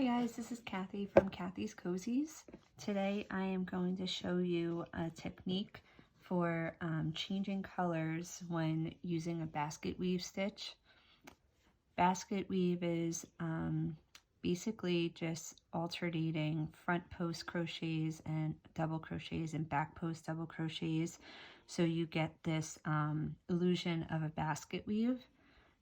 Hi guys, this is Kathy from Kathy's Cozies. Today I am going to show you a technique for changing colors when using a basket weave stitch. Basket weave is basically just alternating front post crochets and double crochets and back post double crochets, so you get this illusion of a basket weave.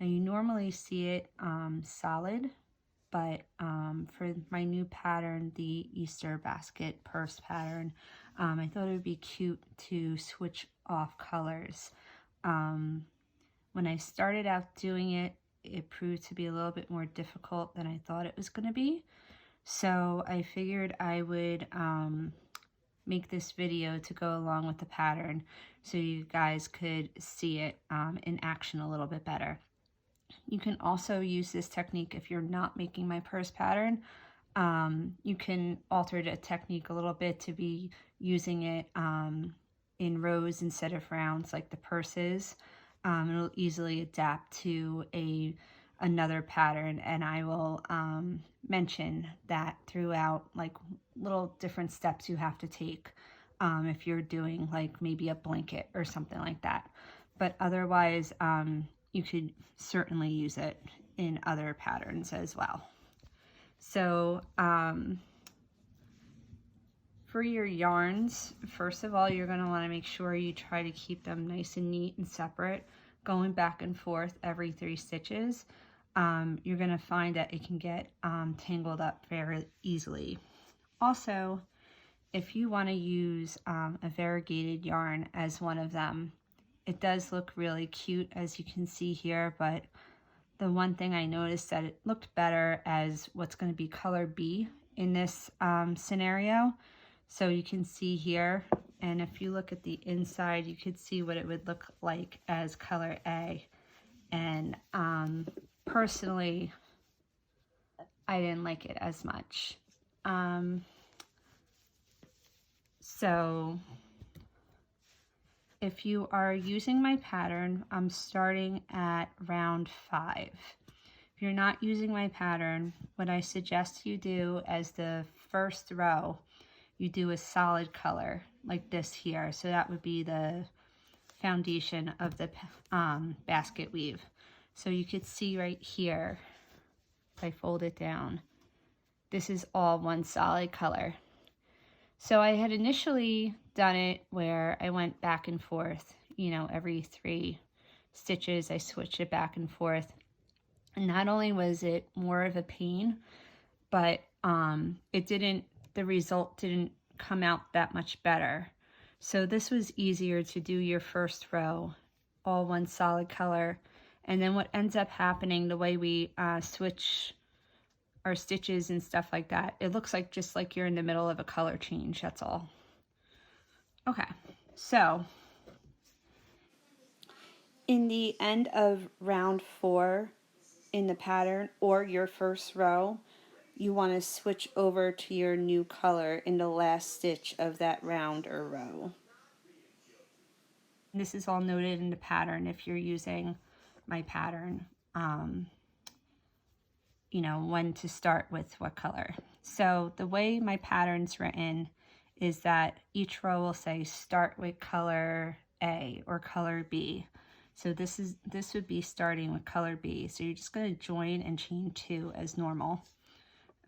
Now you normally see it solid, but for my new pattern, the Easter basket purse pattern, I thought it would be cute to switch off colors. When I started out doing it, it proved to be a little bit more difficult than I thought it was going to be. So I figured I would make this video to go along with the pattern so you guys could see it in action a little bit better. You can also use this technique if you're not making my purse pattern. You can alter the technique a little bit to be using it in rows instead of rounds like the purses. It'll easily adapt to another pattern, and I will mention that throughout, like little different steps you have to take if you're doing like maybe a blanket or something like that. But otherwise, you could certainly use it in other patterns as well. So for your yarns, first of all, you're going to want to make sure you try to keep them nice and neat and separate, going back and forth every 3 stitches. You're going to find that it can get tangled up very easily. Also, if you want to use a variegated yarn as one of them, it does look really cute, as you can see here, but the one thing I noticed that it looked better as what's going to be color B in this scenario. So you can see here, and if you look at the inside, you could see what it would look like as color A. And personally, I didn't like it as much. So if you are using my pattern, I'm starting at round 5. If you're not using my pattern, what I suggest you do as the first row, you do a solid color like this here. So that would be the foundation of the basket weave. So you could see right here, if I fold it down, this is all one solid color. So I had initially done it where I went back and forth, you know, every 3 stitches I switched it back and forth. And not only was it more of a pain, but the result didn't come out that much better. So this was easier to do your first row, all one solid color. And then what ends up happening, the way we switch our stitches and stuff like that, it looks like just like you're in the middle of a color change, that's all. Okay, so in the end of round 4 in the pattern, or your first row, you want to switch over to your new color in the last stitch of that round or row. This is all noted in the pattern if you're using my pattern. You know, when to start with what color. So the way my pattern's written is that each row will say start with color A or color B. So this would be starting with color B. So you're just going to join and chain 2 as normal.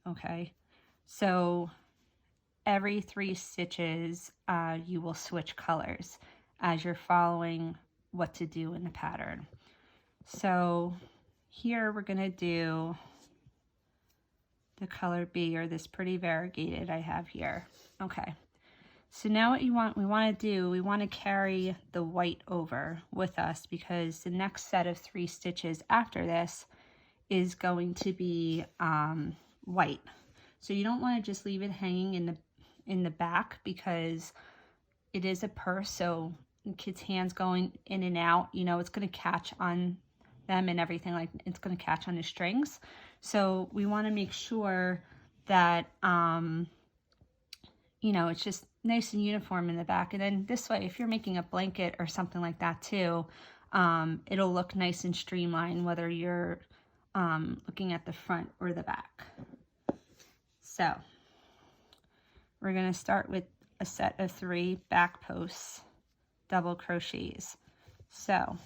Okay, so every 3 stitches you will switch colors as you're following what to do in the pattern. So here we're going to do the color B, or this pretty variegated I have here. Okay, so now what we want to do, we want to carry the white over with us, because the next set of 3 stitches after this is going to be white. So you don't want to just leave it hanging in the back, because it is a purse, so kids' hands going in and out, you know, it's going to catch on them and everything, like it's going to catch on the strings. So we want to make sure that you know, it's just nice and uniform in the back. And then this way, if you're making a blanket or something like that too, it'll look nice and streamlined, whether you're looking at the front or the back. So we're going to start with a set of 3 back posts, double crochets. So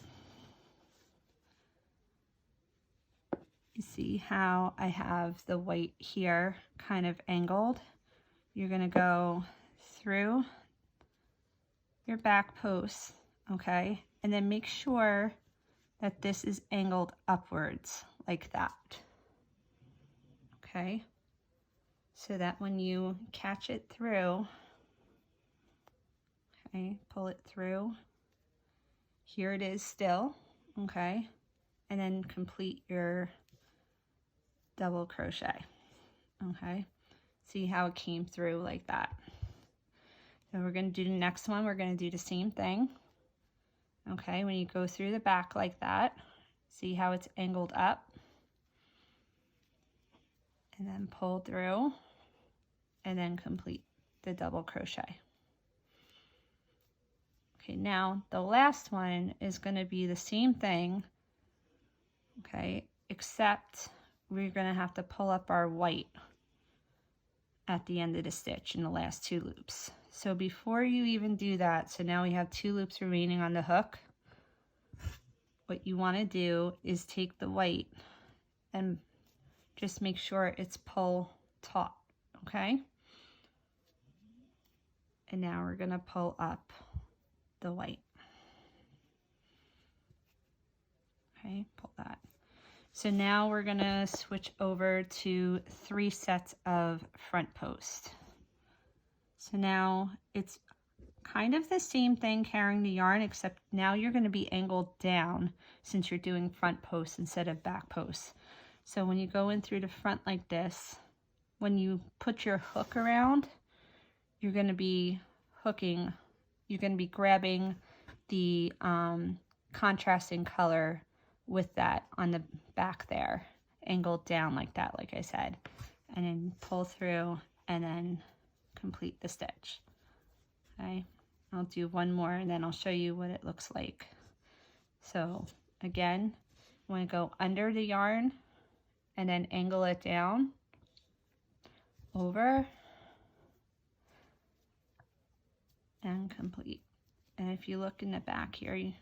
you see how I have the white here kind of angled? You're going to go through your back posts, okay? And then make sure that this is angled upwards like that, okay? So that when you catch it through, okay, pull it through, here it is still, okay? And then complete your double crochet, okay? See how it came through like that. So we're going to do the next one. We're going to do the same thing. Okay, when you go through the back like that, see how it's angled up, and then pull through, and then complete the double crochet. Okay, now the last one is going to be the same thing, okay, except we're going to have to pull up our white at the end of the stitch in the last 2 loops. So before you even do that, so now we have 2 loops remaining on the hook. What you want to do is take the white and just make sure it's pull taut, okay? And now we're going to pull up the white. Okay, pull that. So now we're going to switch over to 3 sets of front post. So now it's kind of the same thing carrying the yarn, except now you're going to be angled down since you're doing front posts instead of back posts. So when you go in through the front like this, when you put your hook around, you're going to be hooking, you're going to be grabbing the contrasting color with that on the back there, angled down like that, like I said, and then pull through and then complete the stitch. Okay, I'll do one more and then I'll show you what it looks like. So again, you want to go under the yarn and then angle it down, over, and complete. And if you look in the back here, you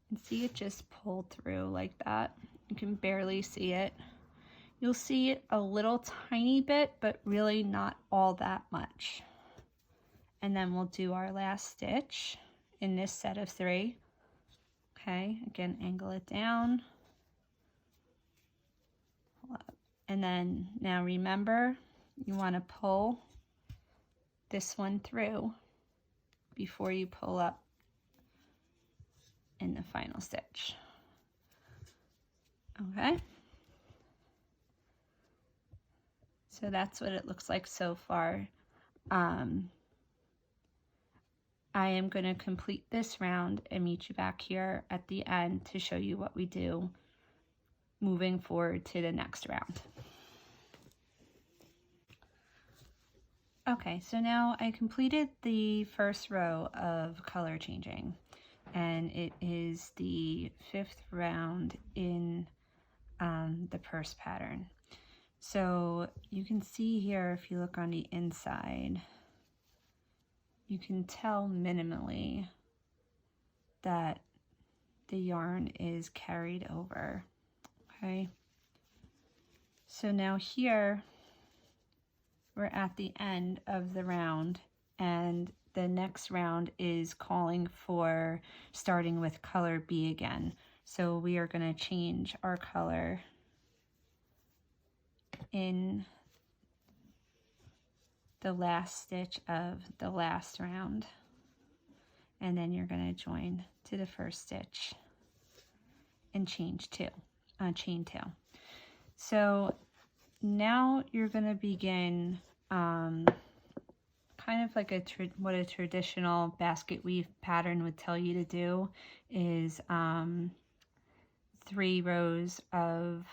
can see it just pulled through like that. You can barely see it. You'll see it a little tiny bit, but really not all that much. And then we'll do our last stitch in this set of 3. Okay, again, angle it down. And then now remember, you want to pull this one through before you pull up in the final stitch. Okay. So that's what it looks like so far. I am going to complete this round and meet you back here at the end to show you what we do moving forward to the next round. Okay, so now I completed the first row of color changing, and it is the 5th round in the purse pattern. So you can see here, if you look on the inside, you can tell minimally that the yarn is carried over, okay? So now here, we're at the end of the round, and the next round is calling for starting with color B again. So we are going to change our color in the last stitch of the last round, and then you're going to join to the first stitch and chain 2. So now you're going to begin kind of like what a traditional basket weave pattern would tell you to do is 3 rows of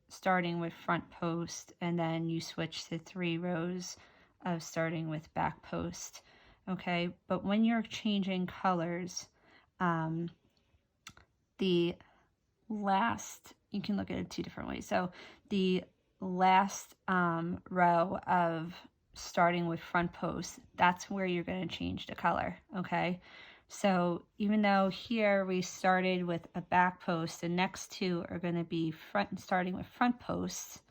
starting with front post, and then you switch to 3 rows of starting with back post. Okay, but when you're changing colors, the last, you can look at it 2 different ways. So the last row of starting with front post, that's where you're going to change the color, okay? So even though here we started with a back post, the next two are going to be starting with front posts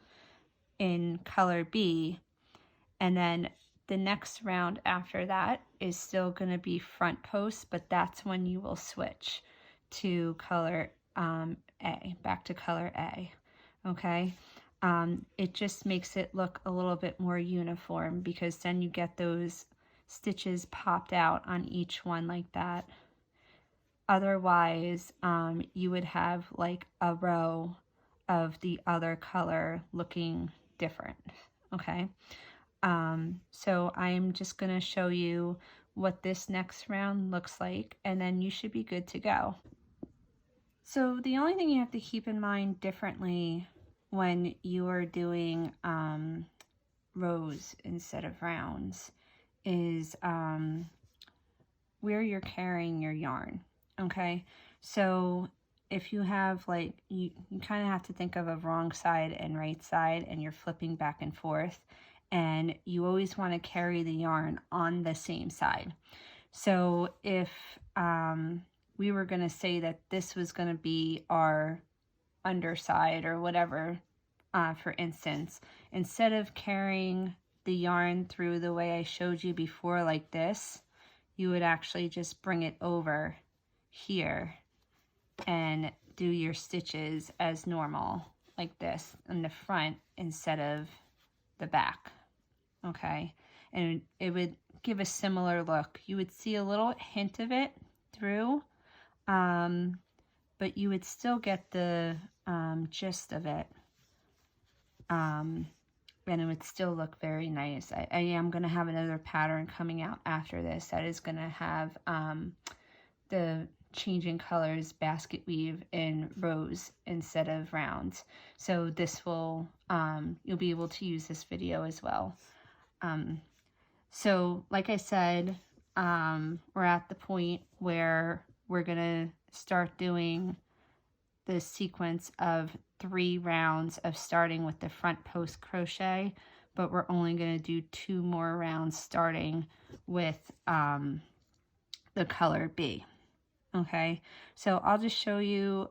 in color B, and then the next round after that is still going to be front post, but that's when you will switch to color A, back to color A, okay? It just makes it look a little bit more uniform, because then you get those stitches popped out on each one like that. Otherwise, you would have like a row of the other color looking different, okay? So I'm just going to show you what this next round looks like, and then you should be good to go. So the only thing you have to keep in mind differently when you are doing rows instead of rounds is where you're carrying your yarn, okay? So if you have like, you kind of have to think of a wrong side and right side, and you're flipping back and forth, and you always want to carry the yarn on the same side. So if we were going to say that this was going to be our underside or whatever, for instance, instead of carrying the yarn through the way I showed you before like this, you would actually just bring it over here and do your stitches as normal like this in the front instead of the back, okay? And it would give a similar look. You would see a little hint of it through, but you would still get the gist of it, and it would still look very nice. I am going to have another pattern coming out after this that is going to have the changing colors basket weave in rows instead of rounds. So this will, you'll be able to use this video as well. So like I said, we're at the point where we're going to start doing the sequence of 3 rounds of starting with the front post crochet, but we're only going to do 2 more rounds starting with the color B. Okay, so I'll just show you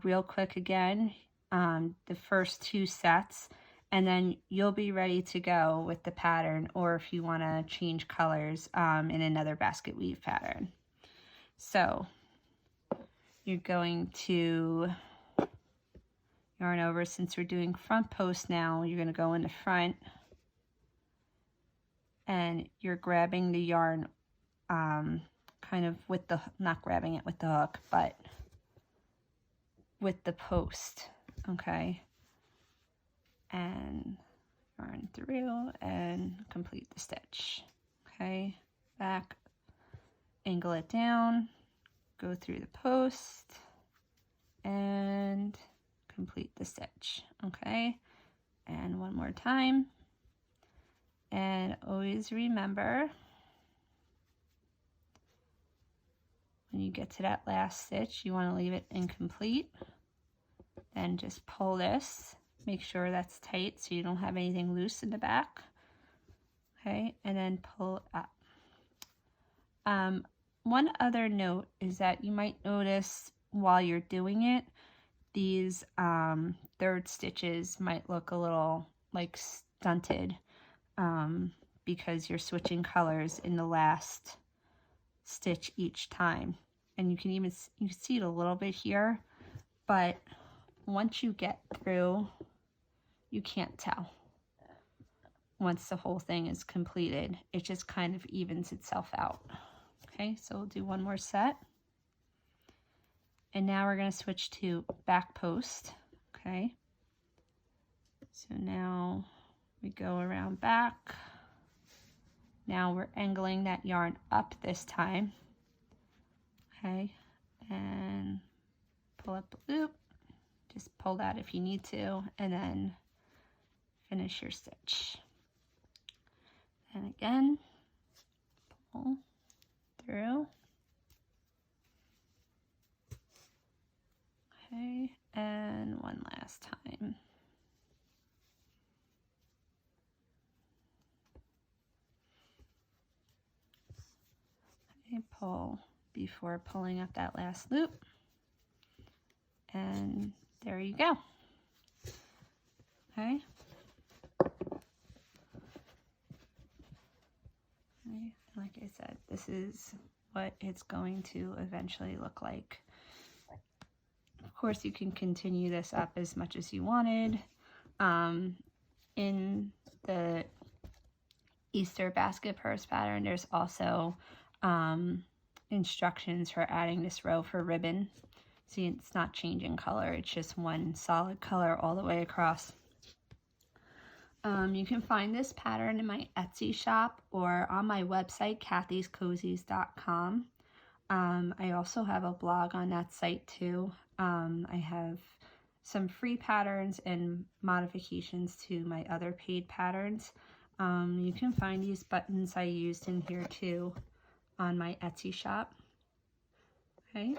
real quick again the first 2 sets, and then you'll be ready to go with the pattern, or if you want to change colors in another basket weave pattern. So you're going to yarn over, since we're doing front post now, you're going to go in the front, and you're grabbing the yarn kind of with the, not grabbing it with the hook, but with the post, okay? And yarn through and complete the stitch, okay? Back, angle it down, go through the post, and complete the stitch, okay? And one more time. And always remember, when you get to that last stitch, you want to leave it incomplete. Then just pull this, make sure that's tight so you don't have anything loose in the back, okay? And then pull up. One other note is that you might notice while you're doing it, these third stitches might look a little like stunted because you're switching colors in the last stitch each time, and you can see it a little bit here, but once you get through, you can't tell. Once the whole thing is completed, it just kind of evens itself out. Okay, so we'll do one more set, and now we're going to switch to back post. Okay, so now we go around back. Now we're angling that yarn up this time, okay, and pull up a loop, just pull that if you need to, and then finish your stitch. And again, pull through, okay, and one last time. pull before pulling up that last loop. And there you go. Okay. Like I said, this is what it's going to eventually look like. Of course, you can continue this up as much as you wanted. In the Easter basket purse pattern, there's also instructions for adding this row for ribbon. See, it's not changing color, it's just one solid color all the way across. You can find this pattern in my Etsy shop or on my website, kathyscozies.com. I also have a blog on that site too. I have some free patterns and modifications to my other paid patterns. You can find these buttons I used in here too on my Etsy shop. Okay,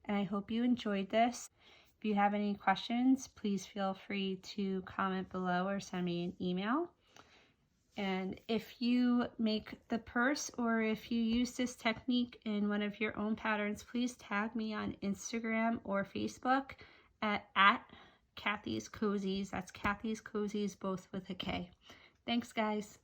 and I hope you enjoyed this. If you have any questions, please feel free to comment below or send me an email. And if you make the purse or if you use this technique in one of your own patterns, please tag me on Instagram or Facebook at Kathy's Cozies. That's Kathy's Cozies, both with a K. Thanks, guys.